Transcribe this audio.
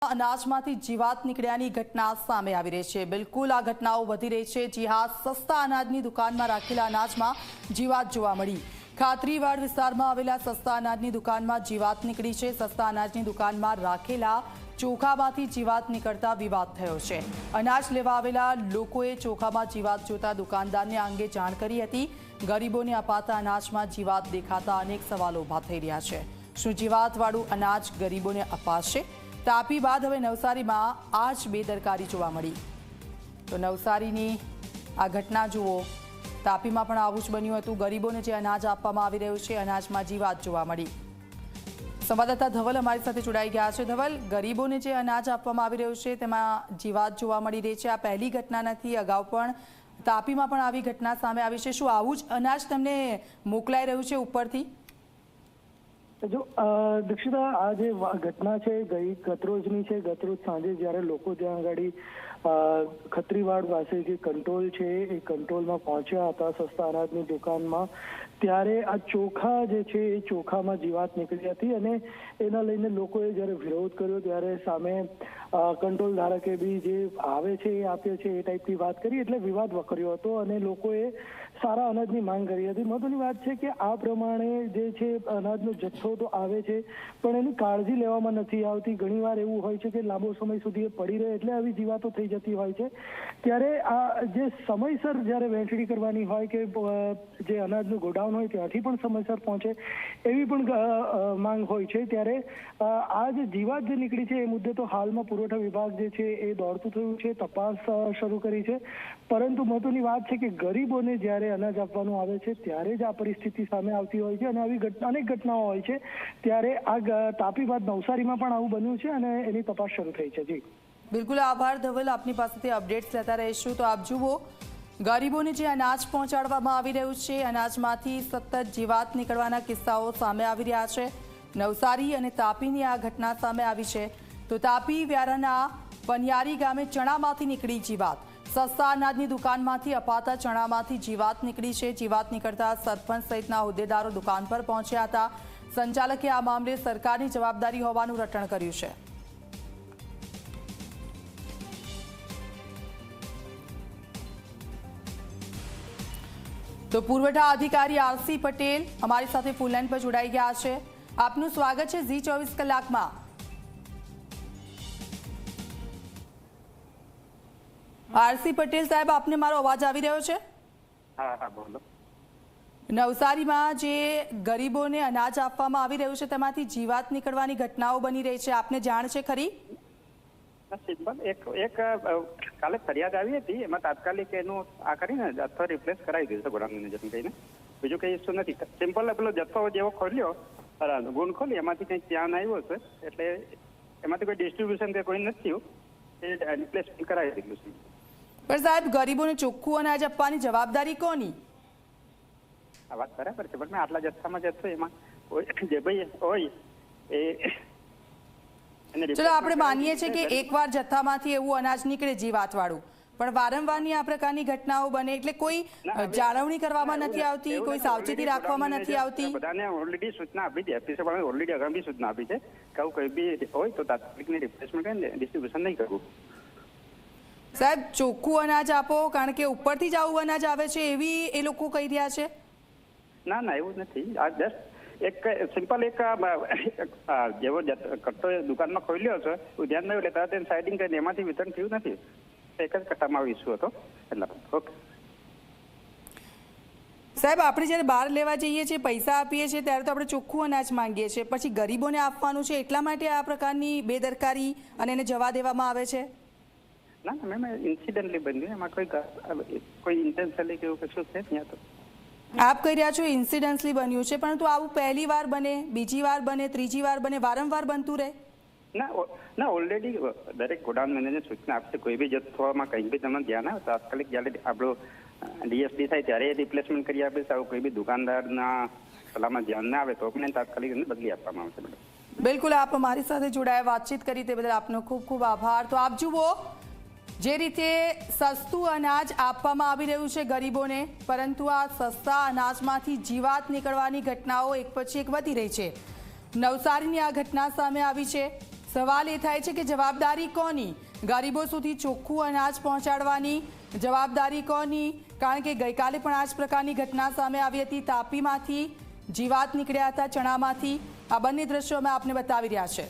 જિલ્લામાં અનાજમાંથી જીવાત નીકળ્યાની ઘટના સામે આવી રહી છે। બિલકુલ આ ઘટનાઓ વધી રહી છે। જી હા, સસ્તા અનાજની દુકાનમાં રાખેલા અનાજમાં જીવાત જોવા મળી। ખાતરીવાડ વિસ્તારમાં આવેલા સસ્તા અનાજની દુકાનમાં જીવાત નીકળી છે। સસ્તા અનાજની દુકાનમાં રાખેલા ચોખામાંથી જીવાત નીકળતા વિવાદ થયો છે। અનાજ લેવા આવેલા લોકોએ ચોખામાં જીવાત જોતા દુકાનદારને આ અંગે જાણ કરી હતી। ગરીબોને અપાતા અનાજમાં જીવાત દેખાતા અનેક સવાલો ઊભા થઈ રહ્યા છે। શું જીવાતવાળું અનાજ ગરીબોને અપાશે? તાપી બાદ હવે નવસારીમાં આ જ બેદરકારી જોવા મળી। તો નવસારીની આ ઘટના જુઓ। તાપીમાં પણ આવું જ બન્યું હતું। ગરીબોને જે અનાજ આપવામાં આવી રહ્યું છે, અનાજમાં જીવાત જોવા મળી। સંવાદદાતા ધવલ અમારી સાથે જોડાઈ ગયા છે। ધવલ, ગરીબોને જે અનાજ આપવામાં આવી રહ્યું છે તેમાં જીવાત જોવા મળી રહી છે। આ પહેલી ઘટના નથી, અગાઉ પણ તાપીમાં પણ આવી ઘટના સામે આવી છે। શું આવું જ અનાજ તમને મોકલાઈ રહ્યું છે ઉપરથી? જો દીક્ષિતા, આ જે ઘટના છે ગતરોજની છે। ગતરોજ સાંજે જ્યારે લોકો ત્યાં આગળ ખત્રીવાડ પાસે જે કંટ્રોલ છે એ કંટ્રોલમાં પહોંચ્યા હતા સસ્તા અનાજની દુકાનમાં, ત્યારે આ ચોખા જે છે એ ચોખામાં જીવાત નીકળી હતી અને એના લઈને લોકોએ જ્યારે વિરોધ કર્યો ત્યારે સામે કંટ્રોલ ધારકે બી જે આવે છે એ આપે છે એ ટાઈપની વાત કરી, એટલે વિવાદ વકર્યો હતો અને લોકોએ સારા અનાજની માંગ કરી હતી। મહત્વની વાત છે કે આ પ્રમાણે જે છે અનાજનો જથ્થો તો આવે છે પણ એની કાળજી લેવામાં નથી આવતી। ઘણીવાર એવું હોય છે કે લાંબો સમય સુધી એ પડી રહે એટલે આવી જીવાતો થઈ જતી હોય છે। ત્યારે આ જે સમયસર જ્યારે વહેંચણી કરવાની હોય કે જે અનાજનું ગોડાઉન હોય ત્યાંથી પણ સમયસર પહોંચે એવી પણ માંગ હોય છે। ત્યારે આ જે જીવાત જે નીકળી છે એ મુદ્દે તો હાલમાં પુરવઠા વિભાગ જે છે એ દોડતું થયું છે, તપાસ શરૂ કરી છે। પરંતુ મહત્વની વાત છે કે ગરીબોને જ્યારે અનાજ આપવાનું આવે છે ત્યારે જ આ પરિસ્થિતિ સામે આવતી હોય છે અને આવી અનેક ઘટનાઓ હોય છે। ત્યારે આ તાપી બાદ નવસારીમાં પણ આવું બન્યું છે અને એની તપાસ શરૂ થઈ છે। જી બિલકુલ, આભાર ધવલ। આપની પાસેથી અપડેટ્સ લેતા રહીશું। તો આપ જુઓ, ગરીબોને જે અનાજ પહોંચાડવામાં આવી રહ્યું છે, અનાજમાંથી સતત જીવાત નીકળવાના કિસ્સાઓ સામે આવી રહ્યા છે। નવસારી અને તાપીની આ ઘટના સામે આવી છે। તો તાપી વ્યારાના પનિયારી ગામે ચણામાંથી નીકળી જીવાત। સસ્તા અનાજની દુકાનમાંથી અપાતા ચણામાંથી જીવાત નીકળી છે। જીવાત નીકળતા સરપંચ સહિતના હોદ્દેદારો દુકાન પર પહોંચ્યા હતા। સંચાલકે આ મામલે સરકારની જવાબદારી હોવાનું રટણ કર્યું છે। તો પુરવઠા અધિકારી આરસી પટેલ અમારી સાથે ફૂલ લાઈન પર જોડાઈ ગયા છે। આપનું સ્વાગત છે ઝી 24 કલાકમાં। આરસી પટેલ સાહેબ, આપને મારો અવાજ આવી રહ્યો છે? હા હા, બોલો। નવસારીમાં જે ગરીબોને અનાજ આપવામાં આવી રહ્યું છે તેમાંથી જીવાત નીકળવાની ઘટનાઓ બની રહી છે, આપને જાણ છે ખરી? સિમ્પલ એક કાલે ફરિયાદ આવી હતી, એમાં તાત્કાલિક એનું આ કરીને જથ્થો રિપ્લેસ કરાવી દીધો છે ગોડાઉન મેનેજરને કહીને। બીજું કઈ ઇસ્યુ નથી। સિમ્પલ પેલો જથ્થો જેવો ખોલ્યો, ગુણ ખોલી એમાંથી કંઈક ધ્યાન આવ્યો છે એટલે એમાંથી કોઈ ડિસ્ટ્રીબ્યુશન કે કોઈ નથી થયું, એ રિપ્લેસમેન્ટ કરાવી દીધું છે। પણ સાહેબ, ગરીબોને ચોખ્ખું અનાજ આપવાની જવાબદારી કોની? આ વાત બરાબર છે, પણ આટલા જથ્થામાં જથ્થો એમાં જે ભાઈ હોય એ ચલો આપણે માનીએ છીએ કે એકવાર જથ્થામાંથી એવું અનાજ નીકળે જીવાત વાળું, પણ વારંવારની આ પ્રકારની ઘટનાઓ બને એટલે કોઈ જાળવણી કરવામાં નથી આવતી, કોઈ સાવચેતી રાખવામાં નથી આવતી? બધાને ઓલરેડી સૂચના આપી છે, એફટીસી વાળાને ઓલરેડી અગાઉ સૂચના આપી છે કે આવું કોઈ બી હોય તો તાત્કાલિક રિપ્લેસમેન્ટ ડિસ્ટ્રીબ્યુશન નહીં કરવું। સાહેબ, ચોખ્ખું અનાજ આપો, કારણ કે ઉપરથી જ આવું અનાજ આવે છે એવી એ લોકો કહી રહ્યા છે। ના ના, એવું નથી। આ જસ્ટ એક સિમ્પલ એક જેવો કટ્ટો દુકાનમાં ખોલ્યો છે, ધ્યાન નહીં એટલે તરત સાઇડિંગ કરીને એમાંથી વિતરણ થયું નથી। એક જ કટ્ટામાં આવો ઇસ્યુ હતો એટલા। ઓકે સાહેબ, આપણે જ્યારે બહાર લેવા જઈએ છીએ, પૈસા આપીએ છીએ ત્યારે તો આપણે ચોખ્ખું અનાજ માંગીએ છીએ, પછી ગરીબોને આપવાનું છે એટલા માટે આ પ્રકારની બેદરકારી અને એને જવા દેવામાં આવે છે? ના ના મેમ, ઇન્સિડન્ટલી બન્યું, એમાં કોઈ ઇન્ટેન્શનલી કે એવું કશું છે ત્યાં તો। આપ કહી રહ્યા છો ઇન્સિડન્ટલી બન્યું છે, પરંતુ આવું પહેલી વાર બને, બીજી વાર બને, ત્રીજી વાર બને, વારંવાર બનતું રહે? ના, ઓલરેડી દરેક ગોડાઉન મેનેજર સૂચના આપશે, કોઈ બી જથ્થોમાં કંઈ બી તમને ધ્યાન આવે તાત્કાલિક જ્યારે આપણું ડીએસડી થાય ત્યારે રિપ્લેસમેન્ટ કરી આપે છે। કોઈ બી દુકાનદારના સલાહમાં ધ્યાન ના આવે તો પણ તાત્કાલિક બદલી આપવામાં આવશે। બિલકુલ, આપ અમારી સાથે જોડાયા, વાતચીત કરી તે બદલ આપનો ખૂબ ખૂબ આભાર। તો આપ જુઓ, જે રીતે સસ્તું અનાજ આપવામાં આવી રહ્યું છે ગરીબોને, પરંતુ આ સસ્તા અનાજમાંથી જીવાત નીકળવાની ઘટનાઓ એક પછી એક વધી રહી છે। નવસારીની આ ઘટના સામે આવી છે। સવાલ એ થાય છે કે જવાબદારી કોની? ગરીબો સુધી ચોખ્ખું અનાજ પહોંચાડવાની જવાબદારી કોની? કારણ કે ગઈકાલે પણ આ જ પ્રકારની ઘટના સામે આવી હતી. તાપીમાંથી જીવાત નીકળ્યા હતા ચણામાંથી. આ બંને દ્રશ્યો અમે આપને બતાવી રહ્યા છે.